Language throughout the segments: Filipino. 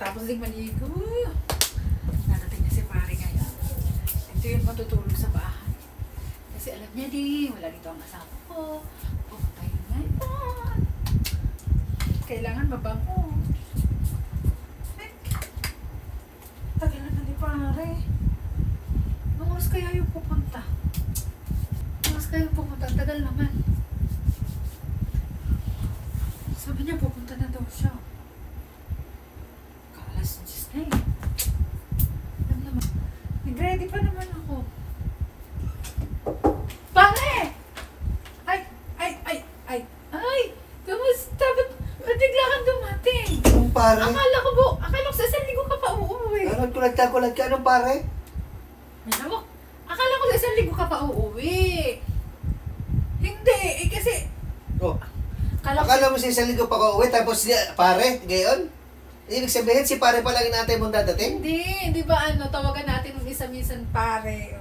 Matapos din maligo. Narating niya si pare ngayon. Ito yung matutulog sa bahay. Kasi alam niya wala dito ang asawa ko. Pumunta yun ngayon. Kailangan mabango. Tagal na ni pare. Anong oras kaya yung pupunta? Anong oras kaya yung pupunta? Tagal naman. Sabi niya pupunta na daw siya. Alas 10 na eh. Alam naman. Nag-ready pa naman ako. Pare! Ay! Kamusta? Ba't bigla kang dumating? Anong pare? Akala ko sa isang linggo ka pa uuwi. Ano, kulag ka? Anong pare? Ano? Akala ko sa isang linggo ka pa uuwi. Hindi, kasi... Oh. Akala mo sa isang linggo pa ka uwi, tapos pare, gayon? Ibig sabihin, si pare pa lang inatay mong dadating? Hindi ba tawagan natin ng isa-minsan pare.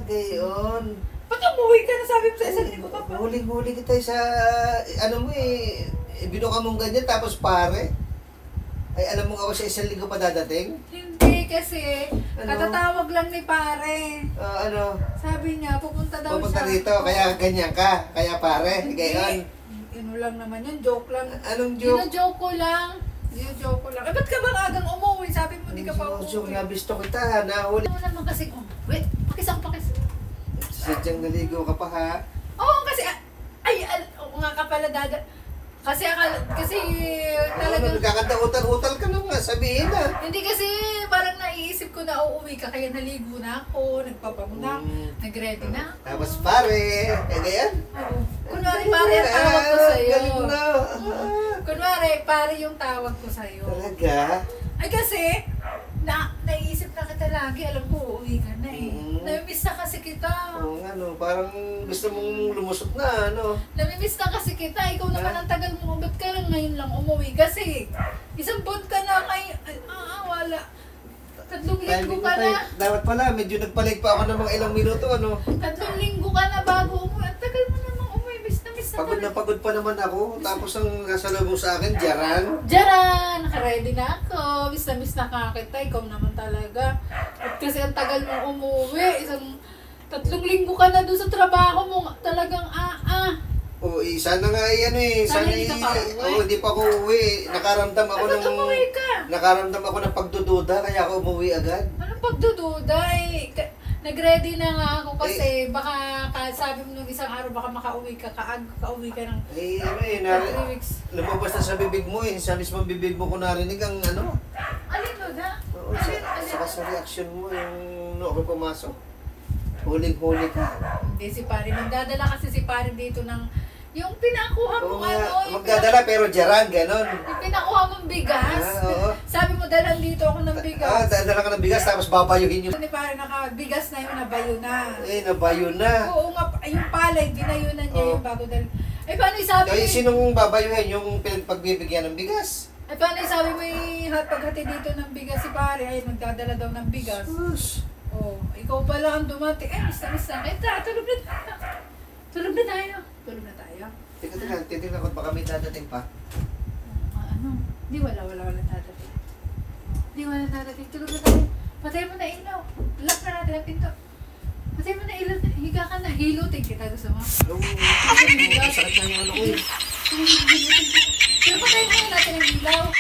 Gayon. Ba't umuwi ka na sabi mo sa isang linggo ka pa? Huling-huli kita sa, binuka mong ganyan, tapos pare. Ay, alam mo ako sa isang linggo pa dadating? Hindi kasi, katatawag lang ni pare. Sabi niya, pupunta daw Pupunta siya. dito, kaya ganyan ka, kaya pare, gayon. Ano lang naman yun, joke lang. Anong joke? Joke ko lang. Ba't ka ba agang umuwi? Sabi mo, di ka pa umuwi. Joke, nabisto kita, nahuli. Ano naman kasi umuwi? Pakis. Sadyang naligo ka pa ha? Oo, kasi, oo nga ka pala Kasi talagang... Nagkakanta-utal ka na nga, sabihin na. Hindi kasi parang naiisip ko na uuwi ka, kaya naligo na ako, nagpapango na, nag-ready na ako. Tapos pare, ganyan? Oo. Kunwari pare ang tawag ko sa'yo. Galing na. Kunwari pare yung tawag ko sa'yo. Talaga? Ay kasi, naiisip na kita lagi, alam ko uuwi ka na eh. Namimiss na kasi kita. Oo nga no, parang gusto mong lumusot na, Namimiss na kasi kita, ikaw naman ang tagal mo, ba't ka lang ngayon lang umuwi? Kasi, isang buwan ka na kayo, wala. 3 linggo ka na. Dapat pala, medyo nagpalig pa ako ng mga ilang minuto, 3 linggo ka na bago umuwi. Ang tagal mo namang umuwi, miss na pagod pa naman ako, tapos ang nasalubong sa akin, Jaran! Naka-ready na ako. Miss na ka kita. Ikaw naman talaga. At kasi ang tagal mong umuwi. 3 linggo ka na doon sa trabaho mo. Talagang Oo, sana nga Sana hindi ka pa uuwi. hindi pa ako uuwi. Nakaramdam ako Ba't umuwi ka? Nakaramdam ako ng pagdududa, kaya ako umuwi agad. Anong pagdududa nag-ready na nga ako kasi baka sabi mo nung isang araw baka makauwi ka kauwi ka ng 3 weeks. Lumabas na sa bibig mo sa mismong bibig mo ko narinig ang Alin mo na? Oo, sa reaction mo yung ako pumasok. Huling-huli ka. Hindi si pare. Magdadala kasi si pare dito ng yung pinakuha mo magdadala pero jaran, ganon. Yung pinakuha mong bigas. Oo. Sabi mo dalan dito ako ng bigas. Dadala ka ng bigas tapos babayuhin yung... Ni pare nakabigas na yun, nabayo na. Nabayo na. Oo nga, yung palay, ginayunan niya yung bago dal. Paano sabi mo? Sinong babayuhin yung pagbibigyan ng bigas? Paano sabi mo yung paghati dito ng bigas si pare? Ay, magdadala daw ng bigas. Ikaw pala ang dumating. Miss na kita. Tulog na tayo. Teka, titignan ko baka may dadating pa. Di wala dadating. Tulog na tayo. Patay mo na ilaw. Lock na natin ang pinto. Patay mo na ilaw. Higa ka na. Hilutin kita. Gusto mo? Sakit na yung ko. Pero patay mo na natin ang ilaw.